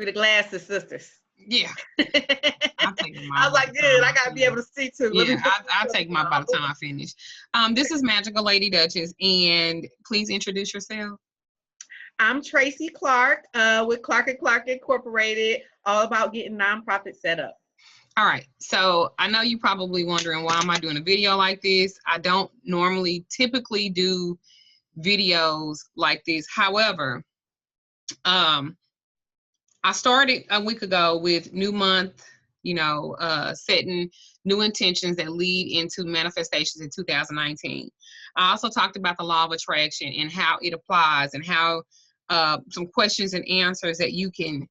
We the glasses sisters. Yeah. I'll take mine. I was like, good. I gotta be able to see too. Yeah, I'll take mine by the time I finish. This is Magical Lady Duchess, and please introduce yourself. I'm Tracy Clark with Clark & Clark Incorporated, all about getting nonprofits set up. All right, so I know you're probably wondering, why am I doing a video like this? I don't typically do videos like this. However, I started a week ago with new month, setting new intentions that lead into manifestations in 2019. I also talked about the law of attraction and how it applies, and how some questions and answers that you can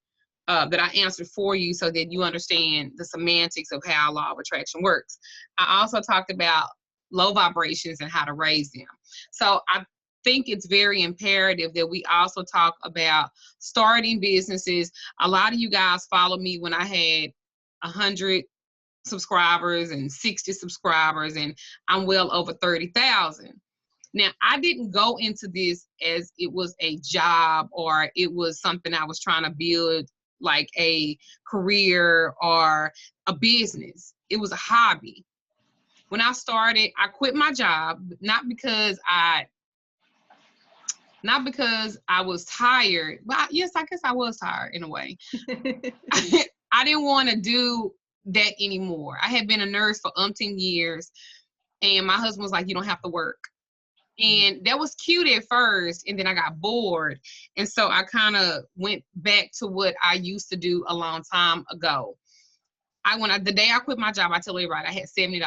that I answered for you so that you understand the semantics of how law of attraction works. I also talked about low vibrations and how to raise them. So I think it's very imperative that we also talk about starting businesses. A lot of you guys followed me when I had 100 subscribers and 60 subscribers, and I'm well over 30,000. Now, I didn't go into this as it was a job or it was something I was trying to build like a career or a business. It was a hobby. When I started, I quit my job, not because I was tired. But yes, I guess I was tired in a way. I didn't want to do that anymore. I had been a nurse for umpteen years, and my husband was like, you don't have to work. And that was cute at first, and then I got bored. And so I kind of went back to what I used to do a long time ago. The day I quit my job, I tell everybody I had $70,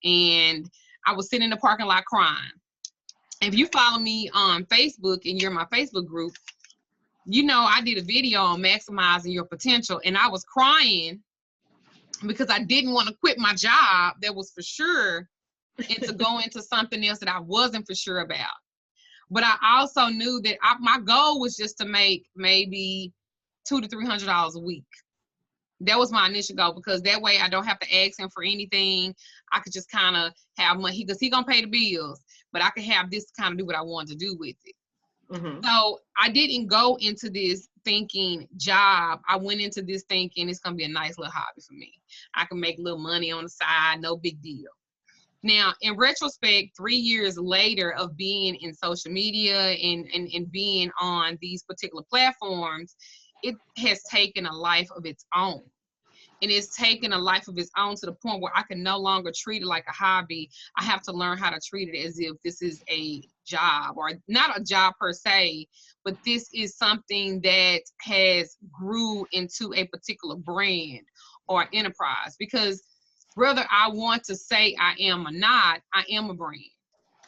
and I was sitting in the parking lot crying. If you follow me on Facebook and you're in my Facebook group, I did a video on maximizing your potential, and I was crying because I didn't want to quit my job that was for sure and to go into something else that I wasn't for sure about. But I also knew that my goal was just to make maybe $200 to $300 a week. That was my initial goal, because that way I don't have to ask him for anything. I could just kind of have money, because he's going to pay the bills, but I could have this kind of do what I wanted to do with it. Mm-hmm. So I didn't go into this thinking job. I went into this thinking it's going to be a nice little hobby for me. I can make a little money on the side, no big deal. Now, in retrospect, 3 years later of being in social media and being on these particular platforms, it has taken a life of its own. And it's taken a life of its own to the point where I can no longer treat it like a hobby. I have to learn how to treat it as if this is a job, or not a job per se, but this is something that has grew into a particular brand or enterprise. Because whether I want to say I am or not, I am a brand.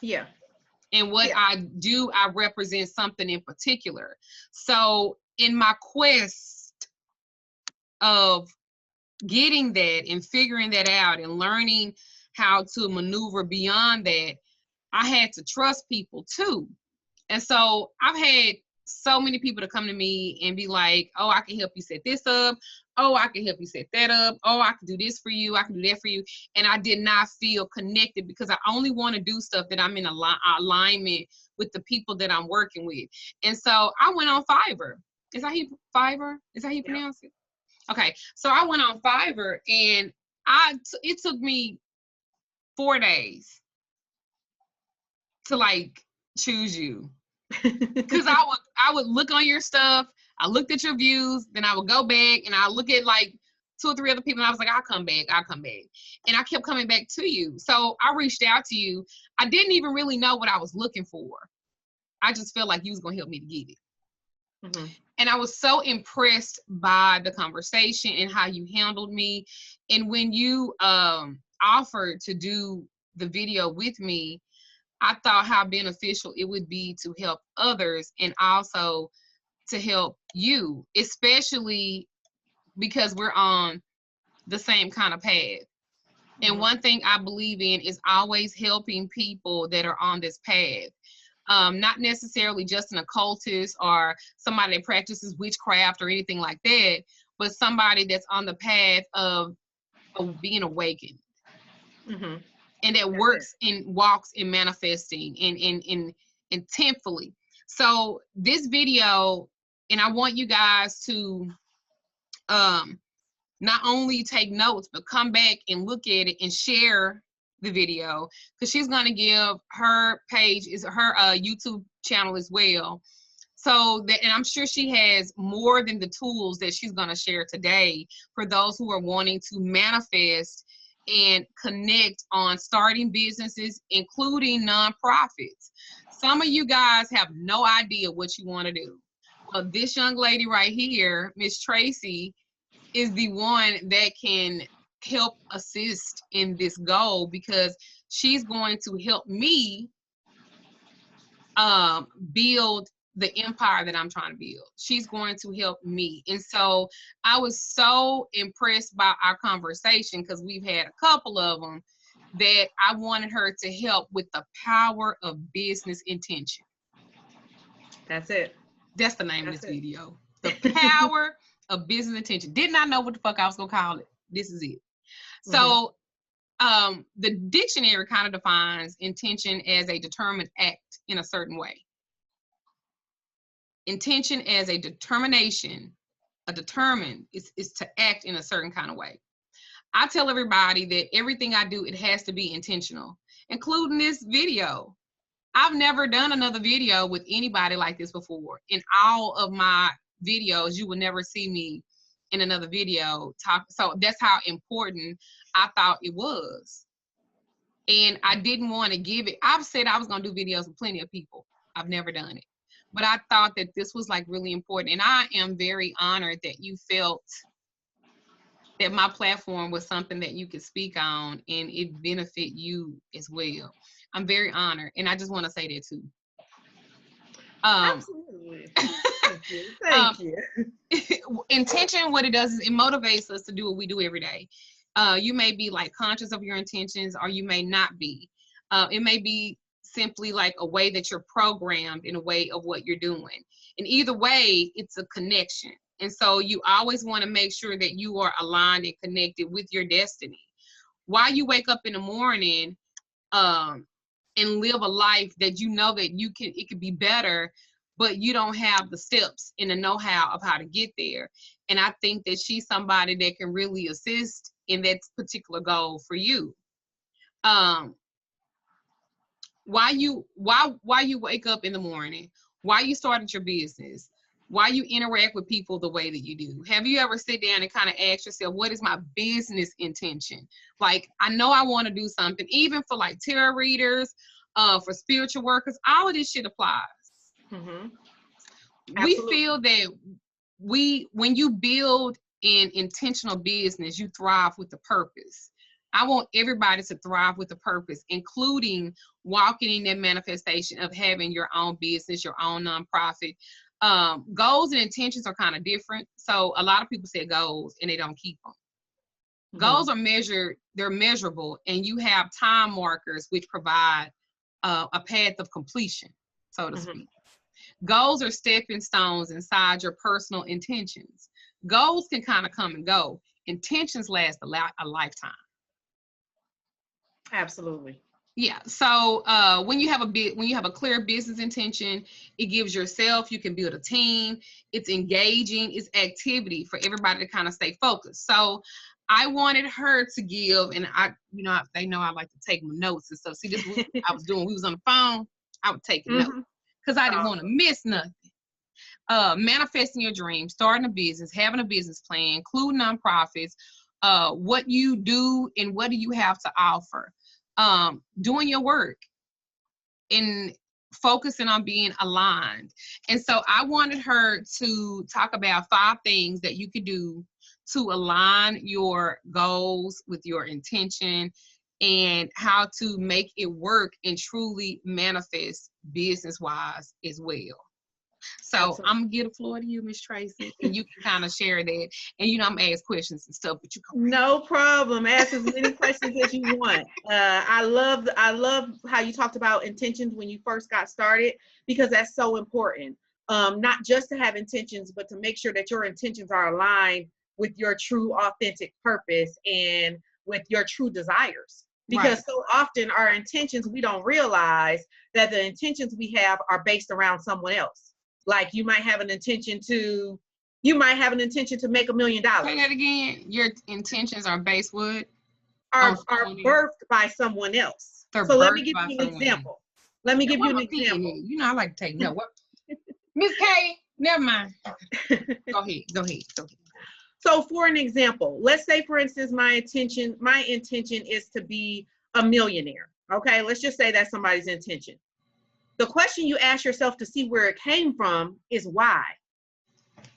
Yeah. And what I do, I represent something in particular. So in my quest of getting that and figuring that out and learning how to maneuver beyond that, I had to trust people too. And so I've had so many people to come to me and be like, oh, I can help you set this up. Oh, I can help you set that up. Oh, I can do this for you. I can do that for you. And I did not feel connected, because I only want to do stuff that I'm in alignment with the people that I'm working with. And so I went on Fiverr. Is that how you pronounce it? Okay. So I went on Fiverr, and it took me 4 days to choose you. Because I would look on your stuff, I looked at your views, then I would go back and I look at 2 or 3 other people, and I was like, I'll come back. And I kept coming back to you. So I reached out to you. I didn't even really know what I was looking for. I just felt like you was gonna help me to get it. Mm-hmm. And I was so impressed by the conversation and how you handled me. And when you offered to do the video with me, I thought how beneficial it would be to help others and also to help you, especially because we're on the same kind of path. And one thing I believe in is always helping people that are on this path. Not necessarily just an occultist or somebody that practices witchcraft or anything like that, but somebody that's on the path of being awakened. Mm-hmm. And that works and walks in manifesting and intentfully. So this video, and I want you guys to not only take notes, but come back and look at it and share the video, because she's going to give her page, is her YouTube channel as well. So that, and I'm sure she has more than the tools that she's going to share today for those who are wanting to manifest and connect on starting businesses, including nonprofits. Some of you guys have no idea what you want to do. Well, this young lady right here, Miss Tracy, is the one that can help assist in this goal, because she's going to help me build the empire that I'm trying to build. She's going to help me. And so I was so impressed by our conversation, because we've had a couple of them, that I wanted her to help with the power of business intention. That's it. That's the name of this video. The power of business intention. Did not know what the fuck I was gonna call it. This is it. So the dictionary kind of defines intention as a determined act in a certain way. Intention as a determination, is to act in a certain kind of way. I tell everybody that everything I do, it has to be intentional, including this video. I've never done another video with anybody like this before. In all of my videos, you will never see me in another video talk. So that's how important I thought it was. And I didn't want to give it. I've said I was going to do videos with plenty of people. I've never done it. But I thought that this was like really important. And I am very honored that you felt that my platform was something that you could speak on and it benefit you as well. I'm very honored. And I just want to say that too. Absolutely. Thank you. Thank you. Intention, what it does is it motivates us to do what we do every day. You may be like conscious of your intentions, or you may not be. It may be simply like a way that you're programmed in a way of what you're doing. And either way, it's a connection. And so you always want to make sure that you are aligned and connected with your destiny. While you wake up in the morning and live a life that you know that you can, it could be better, but you don't have the steps and the know-how of how to get there. And I think that she's somebody that can really assist in that particular goal for you. Why you wake up in the morning, why you started your business, why you interact with people the way that you do. Have you ever sit down and kind of ask yourself, what is my business intention? Like, I know I want to do something, even for like tarot readers, for spiritual workers, all of this shit applies. We feel that when you build an intentional business, you thrive with a purpose. I want everybody to thrive with a purpose, including walking in that manifestation of having your own business, your own nonprofit. Goals and intentions are kind of different. So a lot of people say goals and they don't keep them. Goals are measured, they're measurable, and you have time markers which provide a path of completion, so to speak. Goals are stepping stones inside your personal intentions. Goals can kind of come and go. Intentions last a lifetime. Absolutely. Yeah. So when you have a clear business intention, it gives yourself, you can build a team. It's engaging. It's activity for everybody to kind of stay focused. So I wanted her to give, and they know I like to take my notes and stuff. See, this is what I was doing. We was on the phone. I would take a note because I didn't want to miss nothing. Manifesting your dreams, starting a business, having a business plan, including nonprofits, what you do and what do you have to offer, doing your work and focusing on being aligned. And so I wanted her to talk about 5 things that you could do to align your goals with your intention and how to make it work and truly manifest business-wise as well. So absolutely. I'm gonna give the floor to you, Miss Tracy, and you can kind of share that. And I'm gonna ask questions and stuff, but you can. No problem. Ask as many questions as you want. I love how you talked about intentions when you first got started, because that's so important. Not just to have intentions, but to make sure that your intentions are aligned with your true, authentic purpose and with your true desires. Because so often our intentions, we don't realize that the intentions we have are based around someone else. Like you might have an intention to You might have an intention to make $1 million. Say that again. Your intentions are based what? Are birthed by someone else. They're So let me birthed give by you an someone. example. Let me give you an What am I example. thinking? You know, I like to take note. What? Miss K, never mind. Go ahead. So for an example, let's say, for instance, my intention is to be a millionaire. Okay, let's just say that's somebody's intention. The question you ask yourself to see where it came from is why?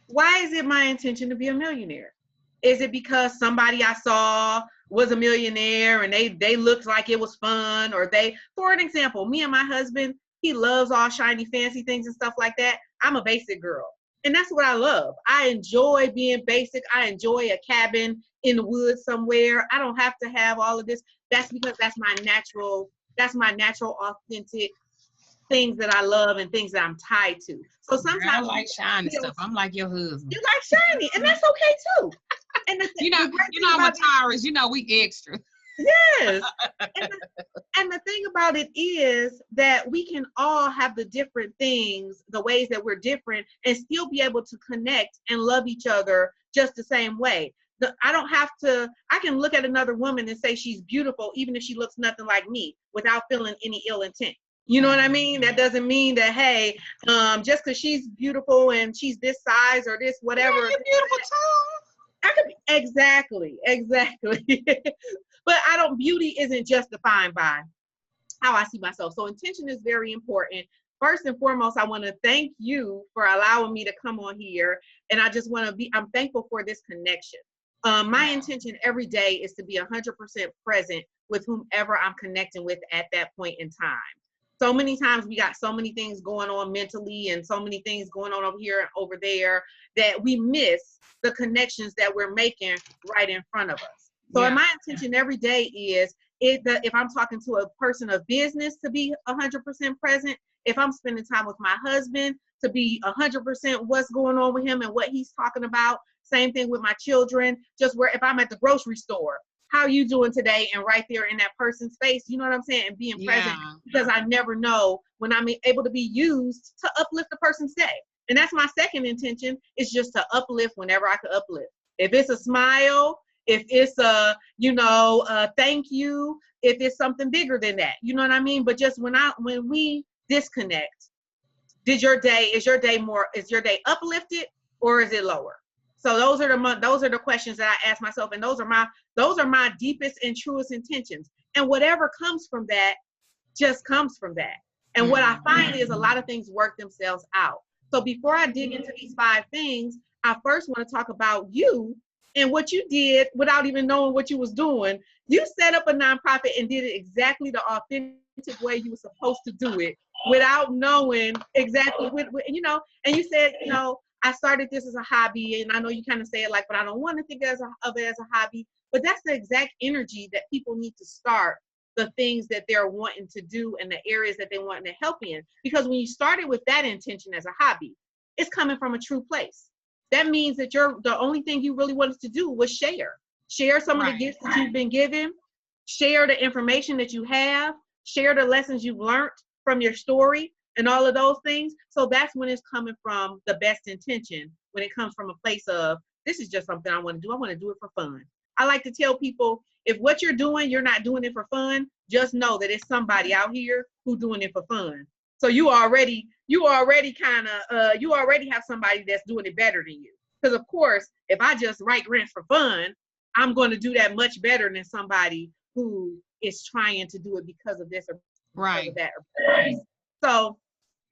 Why is it my intention to be a millionaire? Is it because somebody I saw was a millionaire and they looked like it was fun? Or for an example, me and my husband, he loves all shiny, fancy things and stuff like that. I'm a basic girl. And that's what I love. I enjoy being basic. I enjoy a cabin in the woods somewhere. I don't have to have all of this. That's because that's my natural, authentic things that I love and things that I'm tied to. So sometimes I like shiny stuff. I'm like your husband. You like shiny, and that's okay too. And you know, I'm a Taurus. You know, we extra. Yes. And the thing about it is that we can all have the different things, the ways that we're different, and still be able to connect and love each other just the same way. I can look at another woman and say she's beautiful, even if she looks nothing like me, without feeling any ill intent. You know what I mean? That doesn't mean that, hey, just because she's beautiful and she's this size or this whatever. Yeah, you're beautiful too. I could be, exactly. But beauty isn't just defined by how I see myself. So intention is very important. First and foremost, I want to thank you for allowing me to come on here. And I just want to I'm thankful for this connection. My intention every day is to be 100% present with whomever I'm connecting with at that point in time. So many times we got so many things going on mentally and so many things going on over here and over there that we miss the connections that we're making right in front of us. So my intention every day is if I'm talking to a person of business, to be 100% present. If I'm spending time with my husband, to be 100% what's going on with him and what he's talking about. Same thing with my children. Just where if I'm at the grocery store, how are you doing today? And right there in that person's face, you know what I'm saying? And being present, because I never know when I'm able to be used to uplift the person's day. And that's my second intention, is just to uplift whenever I can uplift. If it's a smile, if it's a thank you, if it's something bigger than that, you know what I mean? But just when we disconnect, is your day uplifted or is it lower? So those are the questions that I ask myself, and those are my deepest and truest intentions. And whatever comes from that just comes from that. And what I find is a lot of things work themselves out. So before I dig into these 5 things, I first want to talk about you and what you did without even knowing what you was doing. You set up a nonprofit and did it exactly the authentic way you were supposed to do it, without knowing exactly and you said, I started this as a hobby, and I know you kind of say it but I don't want to think of it as a hobby, but that's the exact energy that people need to start the things that they're wanting to do and the areas that they want to help in. Because when you started with that intention as a hobby, it's coming from a true place. That means that the only thing you really wanted to do was share some of the gifts that you've been given, share the information that you have, share the lessons you've learned from your story and all of those things. So that's when it's coming from the best intention, when it comes from a place of, this is just something I want to do. I want to do it for fun. I like to tell people, if what you're doing, you're not doing it for fun, just know that it's somebody out here who's doing it for fun. So you already have somebody that's doing it better than you. Because of course, if I just write grants for fun, I'm going to do that much better than somebody who is trying to do it because of this or because of that. So,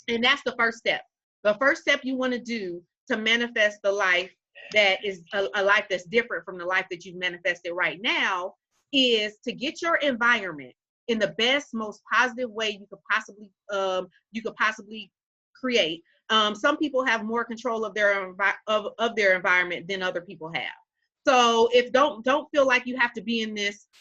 and that's the first step. The first step you want to do to manifest the life that is a life that's different from the life that you've manifested right now is to get your environment in the best, most positive way you could possibly create. Some people have more control of their environment than other people have. So don't feel like you have to be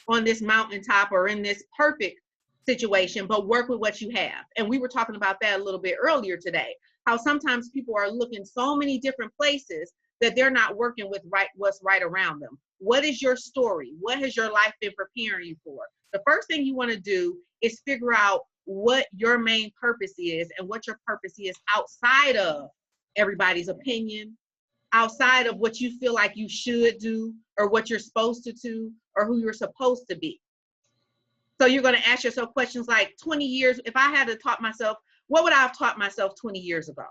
on this mountaintop or in this perfect situation, but work with what you have. And we were talking about that a little bit earlier today, how sometimes people are looking so many different places that they're not working with what's right around them. What is your story? What has your life been preparing you for? The first thing you want to do is figure out what your main purpose is and what your purpose is outside of everybody's opinion, outside of what you feel like you should do or what you're supposed to do or who you're supposed to be. So you're going to ask yourself questions like 20 years, if I had to taught myself, what would I have taught myself 20 years ago?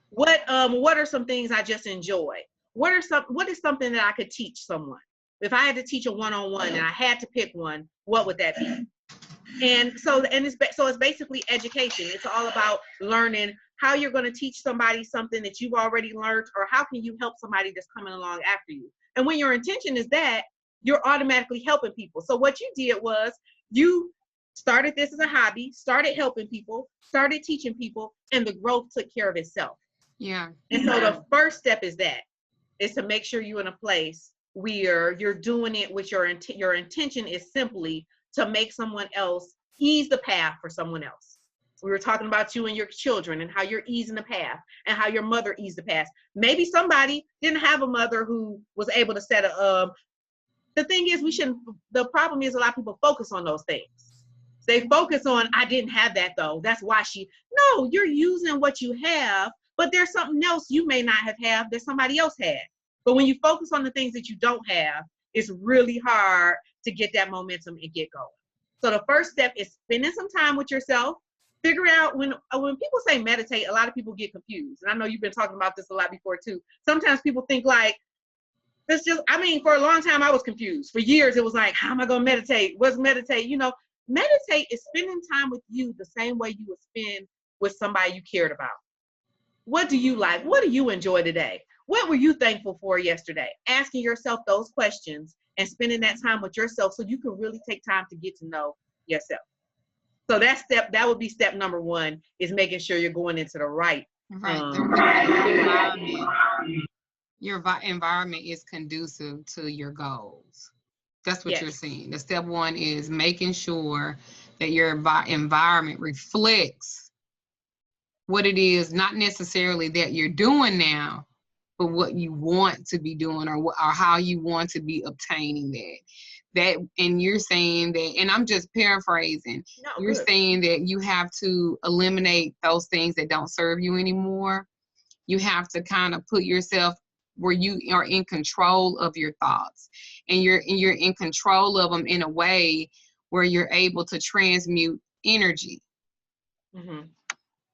What are some things I just enjoy? What is something that I could teach someone? If I had to teach a one-on-one and I had to pick one, what would that be? And it's basically education. It's all about learning how you're going to teach somebody something that you've already learned, or how can you help somebody that's coming along after you. And when your intention is that, you're automatically helping people. So what you did was you started this as a hobby, started helping people, started teaching people, and the growth took care of itself. Yeah. And so the first step is to make sure you're in a place where you're doing it with your intention is simply to make someone else ease the path for someone else. We were talking about you and your children and how you're easing the path and how your mother eased the path. Maybe somebody didn't have a mother who was able to set the thing is, the problem is a lot of people focus on those things. They focus on, I didn't have that though. That's why no, you're using what you have, but there's something else you may not have that somebody else had. But when you focus on the things that you don't have, it's really hard to get that momentum and get going. So the first step is spending some time with yourself. Figure out when people say meditate, a lot of people get confused. And I know you've been talking about this a lot before too. Sometimes people think like, for a long time I was confused. For years it was like, how am I going to meditate? What's meditate? Meditate is spending time with you the same way you would spend with somebody you cared about. What do you like? What do you enjoy today? What were you thankful for yesterday? Asking yourself those questions and spending that time with yourself so you can really take time to get to know yourself. So that would be step number one, is making sure you're going into the right environment. Your environment is conducive to your goals. That's what you're saying. The step one is making sure that your environment reflects what it is, not necessarily that you're doing now, but what you want to be doing, or how you want to be obtaining that. And you're saying that, and I'm just paraphrasing, you're saying that you have to eliminate those things that don't serve you anymore. You have to kind of put yourself where you are in control of your thoughts, and you're in control of them in a way where you're able to transmute energy. Mm-hmm.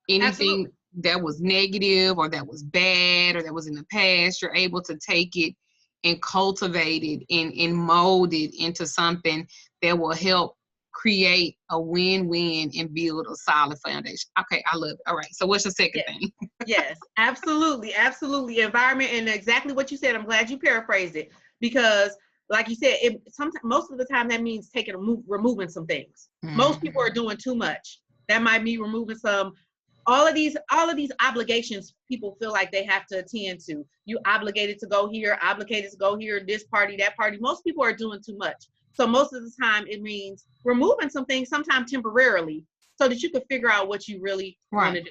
Anything Absolutely. that was negative or that was bad or that was in the past, you're able to take it and cultivate it and mold it into something that will help create a win-win and build a solid foundation. Okay, I love it. All right, so what's the second thing? Yes, absolutely. Environment, and exactly what you said. I'm glad you paraphrased it, because like you said, most of the time that means removing some things. Mm-hmm. Most people are doing too much. That might be removing all of these obligations people feel like they have to attend to. You obligated to go here, this party, that party. Most people are doing too much. So most of the time it means removing some things, sometimes temporarily, so that you can figure out what you really want to do.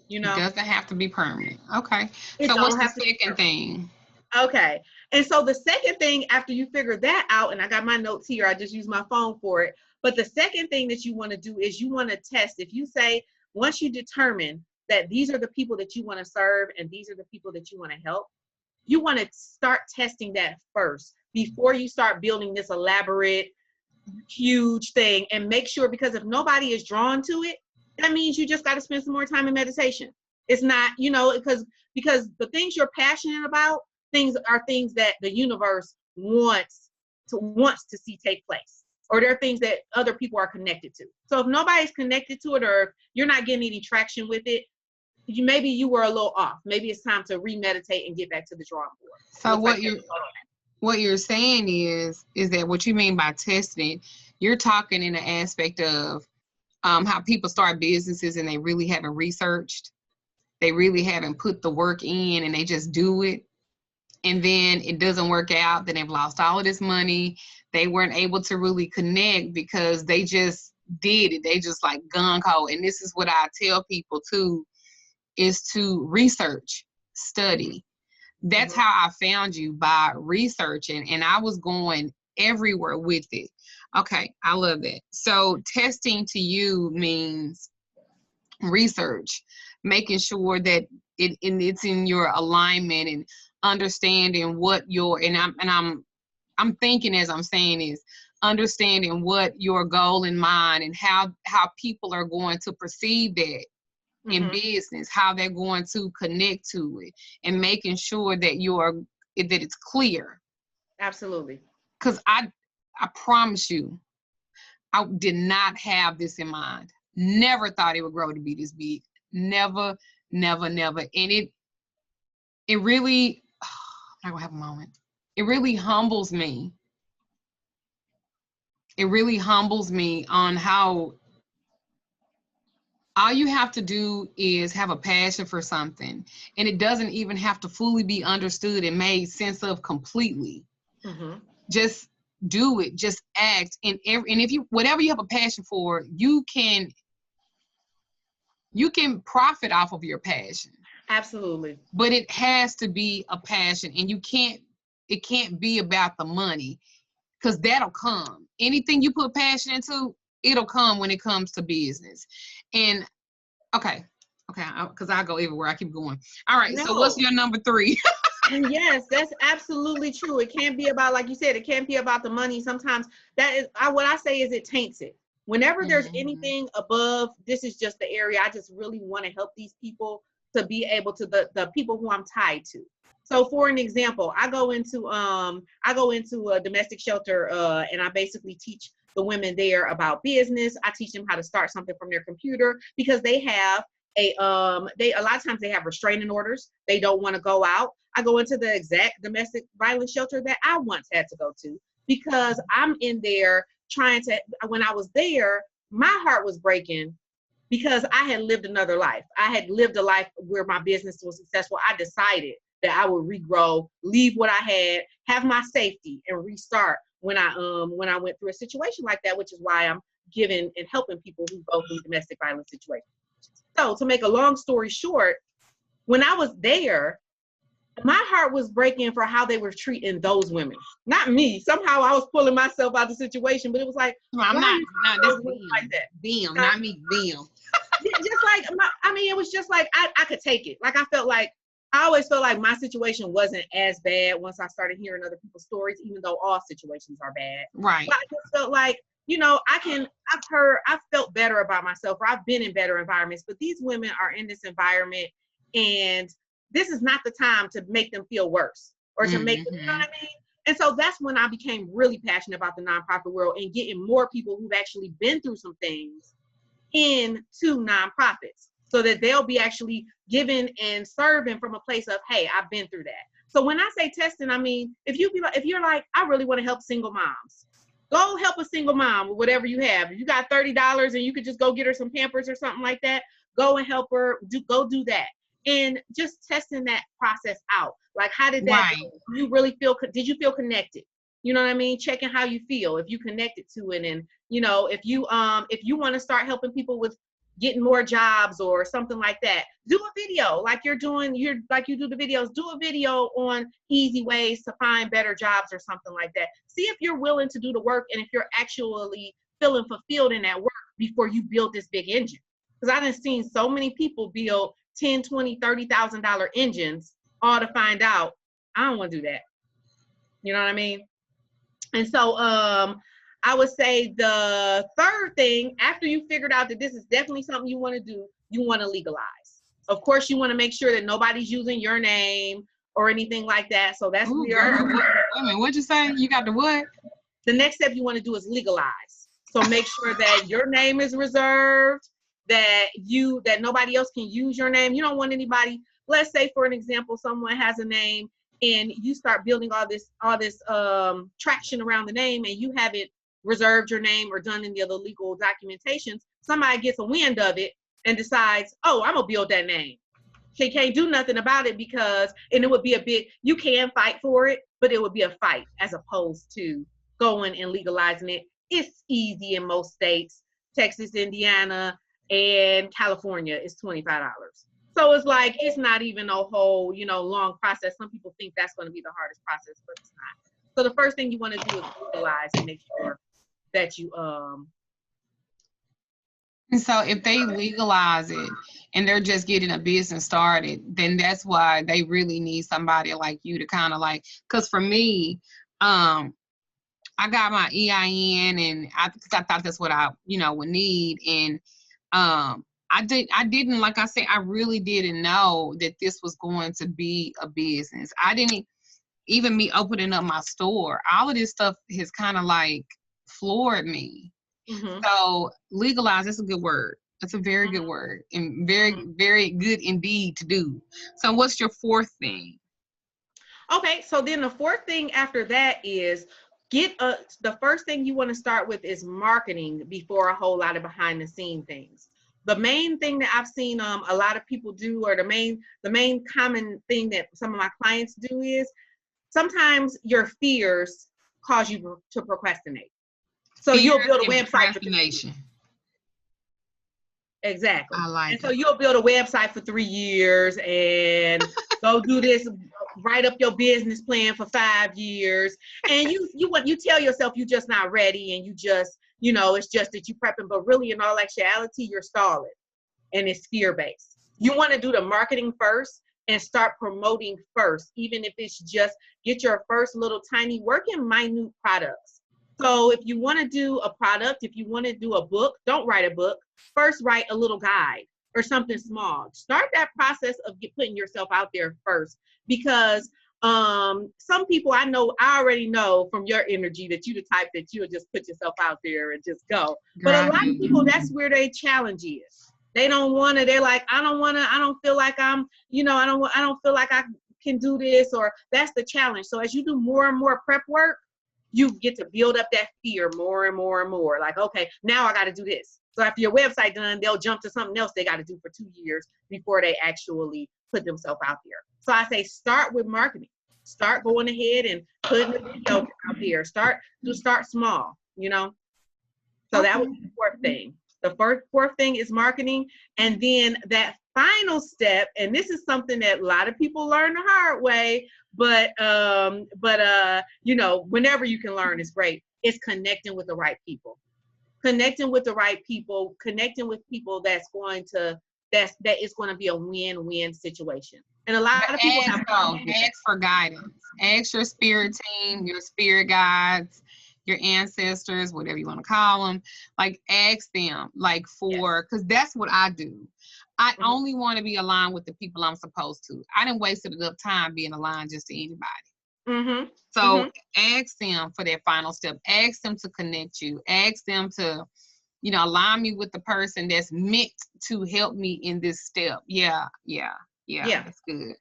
It doesn't have to be permanent. Okay. So what's the second thing? Okay. And so the second thing, after you figure that out, and I got my notes here, I just use my phone for it. But the second thing that you want to do is you want to test. If you say, once you determine that these are the people that you want to serve and these are the people that you want to help, you want to start testing that first before you start building this elaborate, huge thing. And make sure, because if nobody is drawn to it, that means you just got to spend some more time in meditation. It's not, because the things you're passionate about, things that the universe wants to see take place, or there are things that other people are connected to. So if nobody's connected to it, or if you're not getting any traction with it, maybe you were a little off. Maybe it's time to remeditate and get back to the drawing board. So what you're saying is that what you mean by testing, you're talking in the aspect of how people start businesses and they really haven't researched. They really haven't put the work in, and they just do it. And then it doesn't work out. Then they've lost all of this money. They weren't able to really connect because they just did it. They just like gung-ho. And this is what I tell people too, is to research, study. That's how I found you, by researching. And I was going everywhere with it. Okay, I love that. So testing to you means research, making sure that it's in your alignment and understanding what your, and I'm thinking as I'm saying is understanding what your goal in mind and how people are going to perceive that in business, how they're going to connect to it, and making sure that that it's clear. Absolutely. Because I promise you, I did not have this in mind. Never thought it would grow to be this big. Never, never, never. And it really, I'm not gonna have a moment. It really humbles me. It really humbles me on how all you have to do is have a passion for something, and it doesn't even have to fully be understood and made sense of completely. Just do it, just act, and if you, whatever you have a passion for, you can profit off of your passion. Absolutely. But it has to be a passion, and it can't be about the money, because that'll come. Anything you put passion into, it'll come when it comes to business. And okay, because I go everywhere. I keep going. All right, No. so what's your number 3? Yes, that's absolutely true. It can't be about, like you said, it can't be about the money. Sometimes that is, what I say is it taints it. Whenever there's anything above, this is just the area. I just really want to help these people to be able to, the people who I'm tied to. So for an example, I go into a domestic shelter, and I basically teach the women there about business. I teach them how to start something from their computer, because they have a lot of times they have restraining orders. They don't want to go out. I go into the exact domestic violence shelter that I once had to go to, because I'm in there when I was there, my heart was breaking because I had lived another life. I had lived a life where my business was successful. I decided that I would regrow, leave what I had, have my safety, and restart when I went through a situation like that, which is why I'm giving and helping people who go through domestic violence situations. So to make a long story short, when I was there, my heart was breaking for how they were treating those women, not me. Somehow I was pulling myself out of the situation, but it was like, I'm not this like that. Them, not me, them. Just like, it was just like, I could take it. Like, I always felt like my situation wasn't as bad once I started hearing other people's stories, even though all situations are bad. Right. But I just felt like, I've felt better about myself, or I've been in better environments, but these women are in this environment, and this is not the time to make them feel worse or to make them, you know what I mean? And so that's when I became really passionate about the nonprofit world and getting more people who've actually been through some things into nonprofits, so that they'll be actually giving and serving from a place of, hey, I've been through that. So when I say testing, I mean, if you're like, I really want to help single moms, go help a single mom with whatever you have. If you got $30 and you could just go get her some Pampers or something like that, go and help her, go do that. And just testing that process out. Like, how did that go? Did you feel connected? You know what I mean? Checking how you feel, if you connected to it. And, if you want to start helping people with getting more jobs or something like that, do a video like you do the videos. Do a video on easy ways to find better jobs or something like that. See if you're willing to do the work, and if you're actually feeling fulfilled in that work before you build this big engine. Because I've seen so many people build $10, $20, $30,000 engines, all to find out, I don't want to do that. You know what I mean? And so I would say the third thing, after you figured out that this is definitely something you want to do, you want to legalize. Of course, you want to make sure that nobody's using your name or anything like that. So that's Wait a minute, what'd you say? You got the what? The next step you want to do is legalize. So make sure that your name is reserved, that nobody else can use your name. You don't want anybody, let's say for an example, someone has a name and you start building all this traction around the name, and you haven't reserved your name or done any of the legal documentations. Somebody gets a wind of it and decides, oh, I'm gonna build that name. She can't do nothing about it, and it would be you can fight for it, but it would be a fight as opposed to going and legalizing it. It's easy in most states. Texas, Indiana, and California is $25. So it's like, it's not even a whole, long process. Some people think that's going to be the hardest process, but it's not. So the first thing you want to do is legalize and make sure that you And so if they legalize it and they're just getting a business started, then that's why they really need somebody like you to kind of like, because for me, I got my EIN and cause I thought that's what I, would need. And I didn't, like I said, I really didn't know that this was going to be a business. I didn't, even me opening up my store, all of this stuff has kind of like floored me. Mm-hmm. So legalize, that's a good word. That's a very good word and very, very good indeed to do. So what's your fourth thing? Okay, so then the fourth thing after that is the first thing you want to start with is marketing before a whole lot of behind the scene things. The main thing that I've seen a lot of people do, or the main common thing that some of my clients do, is sometimes your fears cause you to procrastinate. So you'll Fears build a and website for procrastination. exactly. I like And so it. you'll build a website for 3 years and go do this, write up your business plan for 5 years. And you tell yourself you're just not ready, and you just, it's just that you prepping, but really in all actuality, you're stalling, and it's fear-based. You want to do the marketing first and start promoting first, even if it's just get your first little tiny work in minute products. So if you want to do a product, if you want to do a book, don't write a book. First, write a little guide or something small. Start that process of putting yourself out there first, because some people I already know from your energy that you the type that you'll just put yourself out there and just go. Girl, But a I lot of people, do. that's where their challenge is. They don't want to. They're like, I don't want to. I don't feel like I'm. I don't feel like I can do this, or that's the challenge. So as you do more and more prep work, you get to build up that fear more and more and more. Like, okay, now I got to do this. So after your website done, they'll jump to something else they got to do for 2 years before they actually put themselves out there. So I say start with marketing. Start going ahead and putting the video out there. Start small. So that Okay. was the fourth thing. The fourth thing is marketing. And then that final step, and this is something that a lot of people learn the hard way, but whenever you can learn is great. It's connecting with the right people. Connecting with the right people, connecting with people that is going to be a win-win situation. And a lot But of people have ask for guidance. Ask your spirit team, your spirit guides, your ancestors, whatever you want to call them. Like ask them, like yes. because that's what I do. I Mhm. only want to be aligned with the people I'm supposed to. I didn't waste enough time being aligned just to anybody. Mhm. So Mhm. ask them for that final step. Ask them to connect you. Ask them to, align me with the person that's meant to help me in this step. Yeah, yeah, yeah. Yeah. That's good.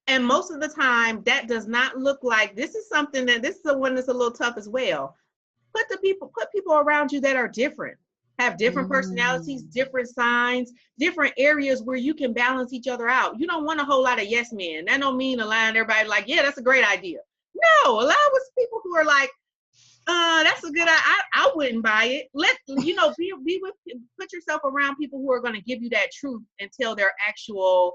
And most of the time, that does not look like, this is the one that's a little tough as well. Put people around you that are different, have different personalities, Mm. different signs, different areas where you can balance each other out. You don't want a whole lot of yes men. That don't mean align everybody like, yeah, that's a great idea. No, allow with people who are like, that's a good. I wouldn't buy it. Be with, put yourself around people who are going to give you that truth and tell their actual,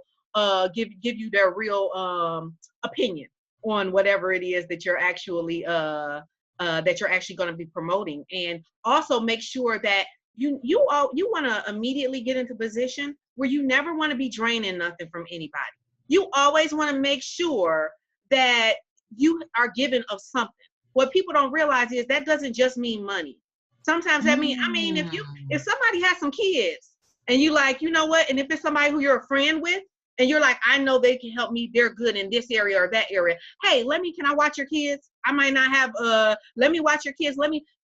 give you their real opinion on whatever it is that you're actually going to be promoting. And also make sure that you want to immediately get into position where you never want to be draining nothing from anybody. You always want to make sure that you are given of something. What people don't realize is that doesn't just mean money. Sometimes that means, if Mm. somebody has some kids and you like, you know what, and if it's somebody who you're a friend with and you're like, I know they can help me, they're good in this area or that area. Hey, can I watch your kids? I might not have, let me watch your kids.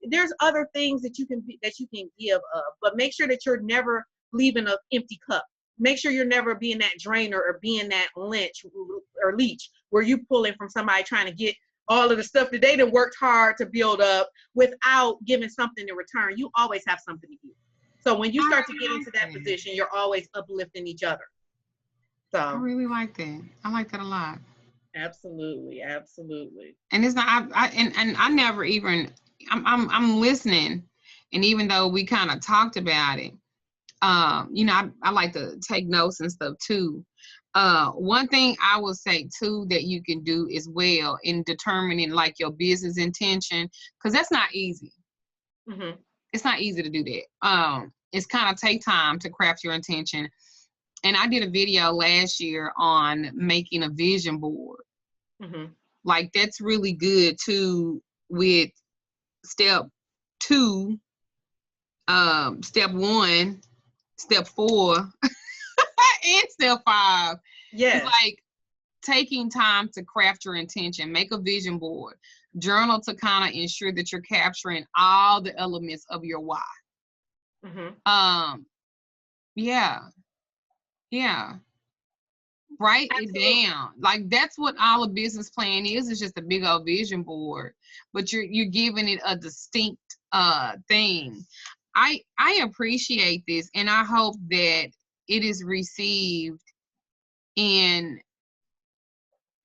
There's other things that you can give up, but make sure that you're never leaving an empty cup. Make sure you're never being that drainer or being that leech where you pulling from somebody trying to get all of the stuff that they done worked hard to build up without giving something in return. You always have something to give. So when you I start to really get like into that that. position, you're always uplifting each other. I So really like that. I like that a lot. absolutely, absolutely. And it's not. And I never even. I'm listening, and even though we kind of talked about it, I like to take notes and stuff too. One thing I will say too that you can do as well in determining like your business intention, because that's not easy. Mm-hmm. It's not easy to do that. is kind of take time to craft your intention. And I did a video last year on making a vision board. Mm-hmm. Like, that's really good too, with step 2, step 1, step 4, and step 5. Yes. It's like taking time to craft your intention, make a vision board, journal to kind of ensure that you're capturing all the elements of your why. Mm-hmm. Yeah. Write Absolutely. it down. Like, that's what all a business plan is. It's just a big old vision board, but you're giving it a distinct thing. I appreciate this, and I hope that it is received in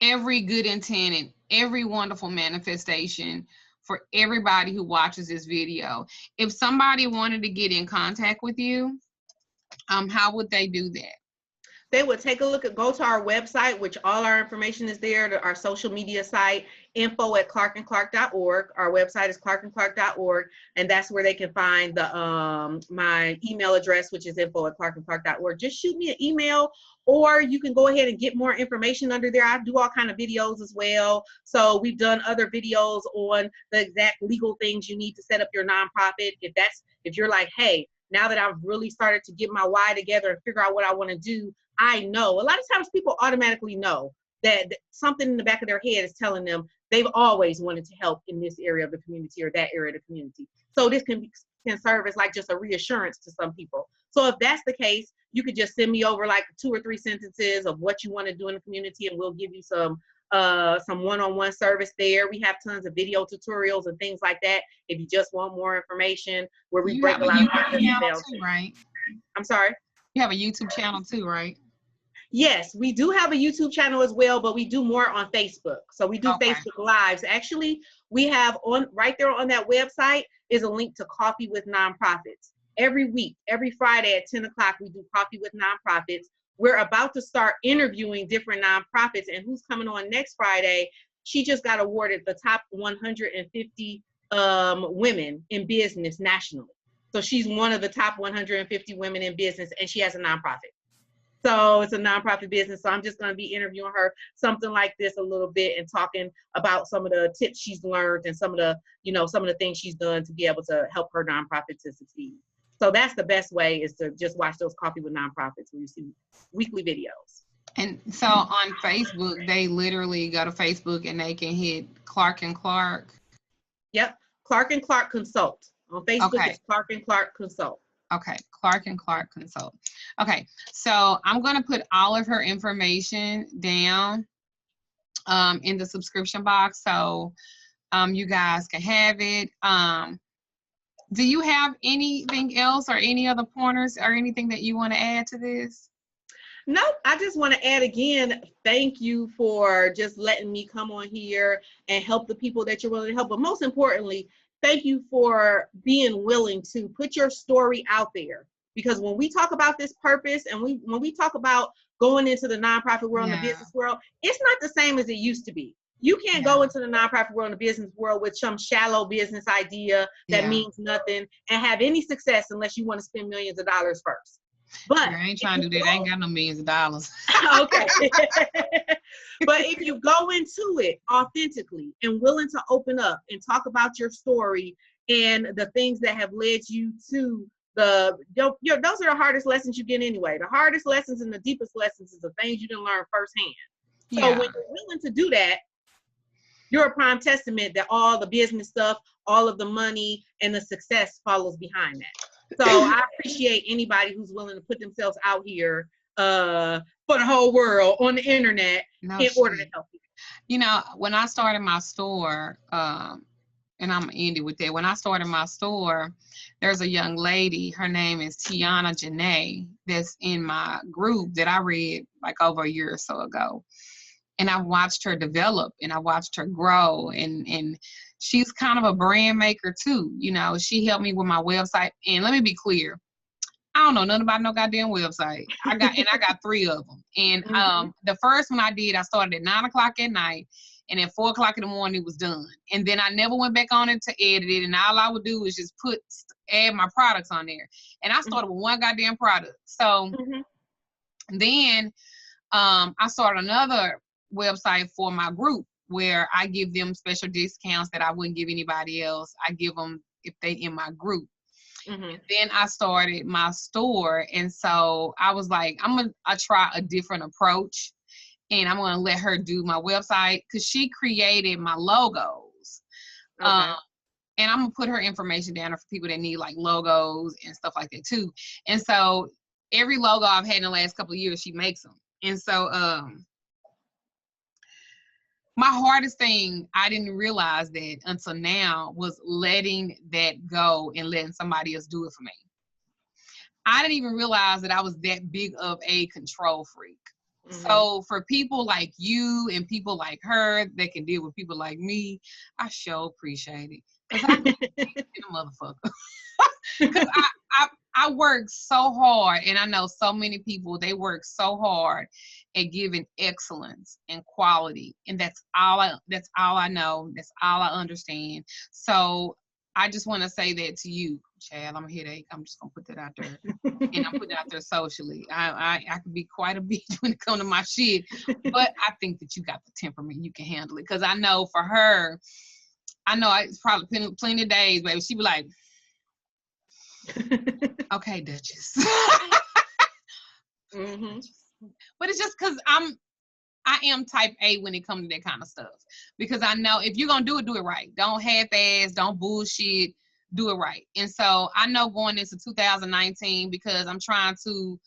every good intent and every wonderful manifestation for everybody who watches this video. If somebody wanted to get in contact with you, how would they do that? They would take a look go to our website, which all our information is there, our social media site, info@clarkandclark.org. Our website is clarkandclark.org, and that's where they can find the my email address, which is info@clarkandclark.org. Just shoot me an email, or you can go ahead and get more information under there. I do all kind of videos as well. So we've done other videos on the exact legal things you need to set up your nonprofit. If you're like, hey, now that I've really started to get my why together and figure out what I want to do, I know. A lot of times people automatically know that something in the back of their head is telling them they've always wanted to help in this area of the community or that area of the community. So this can serve as like just a reassurance to some people. So if that's the case, you could just send me over like 2 or 3 sentences of what you want to do in the community, and we'll give you some one-on-one service there. We have tons of video tutorials and things like that if you just want more information, where we break a lot of processes down too. Right? I'm sorry? You have a YouTube channel too, right? Yes, we do have a YouTube channel as well, but we do more on Facebook. So we do Facebook Lives. Actually, we have right there on that website is a link to Coffee with Nonprofits. Every week, every Friday at 10 o'clock, we do Coffee with Nonprofits. We're about to start interviewing different nonprofits, and who's coming on next Friday? She just got awarded the top 150 women in business nationally. So she's one of the top 150 women in business, and she has a nonprofit. So it's a nonprofit business. So I'm just going to be interviewing her, something like this a little bit, and talking about some of the tips she's learned and some of the things she's done to be able to help her nonprofit to succeed. So that's the best way, is to just watch those Coffee with Nonprofits where you see weekly videos. And so on Facebook, they literally go to Facebook and they can hit Clark and Clark. Yep. Clark and Clark Consult. On Facebook, it's Clark and Clark Consult. Okay, Clark and Clark Consult. Okay, so I'm going to put all of her information down in the subscription box, so you guys can have it. Do you have anything else or any other pointers or anything that you want to add to this? Nope, I just want to add again, thank you for just letting me come on here and help the people that you're willing to help. But most importantly, thank you for being willing to put your story out there. Because when we talk about this purpose, and when we talk about going into the nonprofit world and the business world, it's not the same as it used to be. You can't go into the nonprofit world and the business world with some shallow business idea that means nothing and have any success unless you want to spend millions of dollars first. But I ain't trying to do that. I ain't got no millions of dollars. Okay. But if you go into it authentically and willing to open up and talk about your story and the things that have led you to those are the hardest lessons you get anyway. The hardest lessons and the deepest lessons is the things you didn't learn firsthand. So when you're willing to do that, you're a prime testament that all the business stuff, all of the money and the success follows behind that. So I appreciate anybody who's willing to put themselves out here for the whole world on the internet in order to help people. You know, when I started my store, and I'm gonna end it with that. When I started my store, there's a young lady, her name is Tiana Janae, that's in my group that I read like over a year or so ago. And I watched her develop and I watched her grow, and she's kind of a brand maker too. You know, she helped me with my website. And let me be clear, I don't know nothing about no goddamn website. I got 3 of them. And the first one I did, I started at 9 o'clock at night. And at 4 o'clock in the morning, it was done. And then I never went back on it to edit it. And all I would do is just add my products on there. And I started with one goddamn product. So then I started another website for my group where I give them special discounts that I wouldn't give anybody else. I give them if they in my group. And then I started my store. And so I was like, I try a different approach, and I'm going to let her do my website because she created my logos. And I'm going to put her information down for people that need like logos and stuff like that too. And so every logo I've had in the last couple of years, she makes them. And so my hardest thing, I didn't realize that until now, was letting that go and letting somebody else do it for me. I didn't even realize that I was that big of a control freak. So for people like you and people like her that can deal with people like me, I sure appreciate it. Because I'm a motherfucker. Because I work so hard, and I know so many people, they work so hard at giving excellence and quality, and that's all I know. That's all I understand. So I just want to say that to you, Chad. I'm a headache. I'm just gonna put that out there, and I'm putting it out there socially. I can be quite a bitch when it comes to my shit, but I think that you got the temperament. You can handle it, because I know for her, I know it's probably plenty of days, baby. She be like, okay, Duchess. But it's just because I am type A when it comes to that kind of stuff. Because I know if you're going to do it right. Don't half-ass, don't bullshit, do it right. And so I know going into 2019, because I'm trying to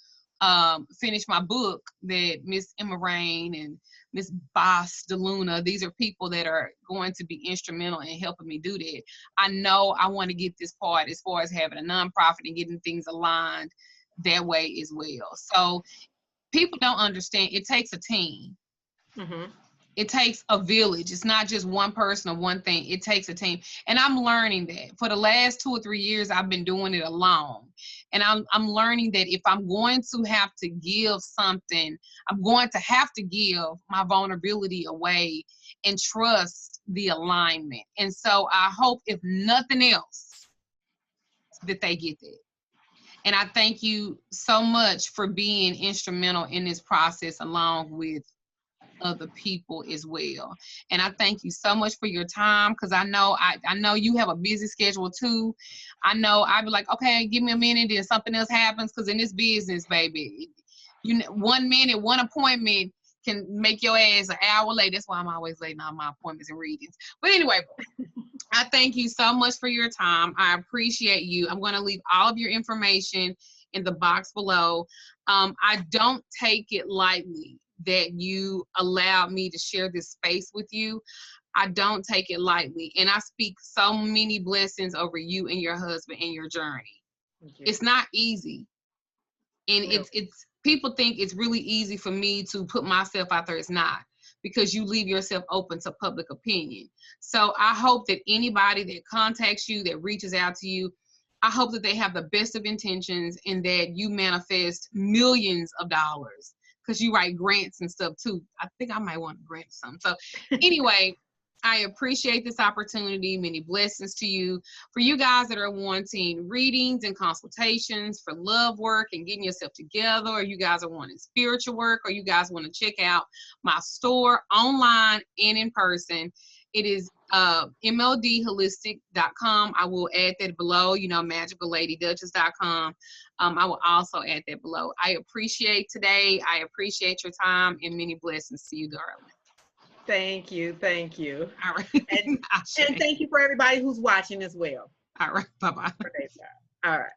finish my book, that Miss Emma Rain and Miss Boss DeLuna, these are people that are going to be instrumental in helping me do that. I know I want to get this part as far as having a nonprofit and getting things aligned that way as well. So people don't understand, it takes a team. It takes a village. It's not just one person or one thing. It takes a team. And I'm learning that. For the last 2 or 3 years, I've been doing it alone. And I'm learning that if I'm going to have to give something, I'm going to have to give my vulnerability away and trust the alignment. And so I hope, if nothing else, that they get that. And I thank you so much for being instrumental in this process, along with other people as well. And I thank you so much for your time, because I know you have a busy schedule too. I know I'd be like, okay, give me a minute, and something else happens, because in this business, baby, 1 minute, one appointment can make your ass an hour late. That's why I'm always late on my appointments and readings. But anyway, I thank you so much for your time. I appreciate you. I'm going to leave all of your information in the box below. I don't take it lightly that you allowed me to share this space with you. I don't take it lightly. And I speak so many blessings over you and your husband and your journey. It's not easy. And it's people think it's really easy for me to put myself out there. It's not, because you leave yourself open to public opinion. So I hope that anybody that contacts you, that reaches out to you, I hope that they have the best of intentions, and that you manifest millions of dollars, because you write grants and stuff too. I think I might want to grant some. So anyway, I appreciate this opportunity. Many blessings to you. For you guys that are wanting readings and consultations for love work and getting yourself together, or you guys are wanting spiritual work, or you guys want to check out my store online and in person, it is mldholistic.com. I will add that below, magicalladydutchess.com. I will also add that below. I appreciate today. I appreciate your time, and many blessings to you, darling. Thank you. Thank you. All right. And thank you for everybody who's watching as well. All right. Bye-bye. All right.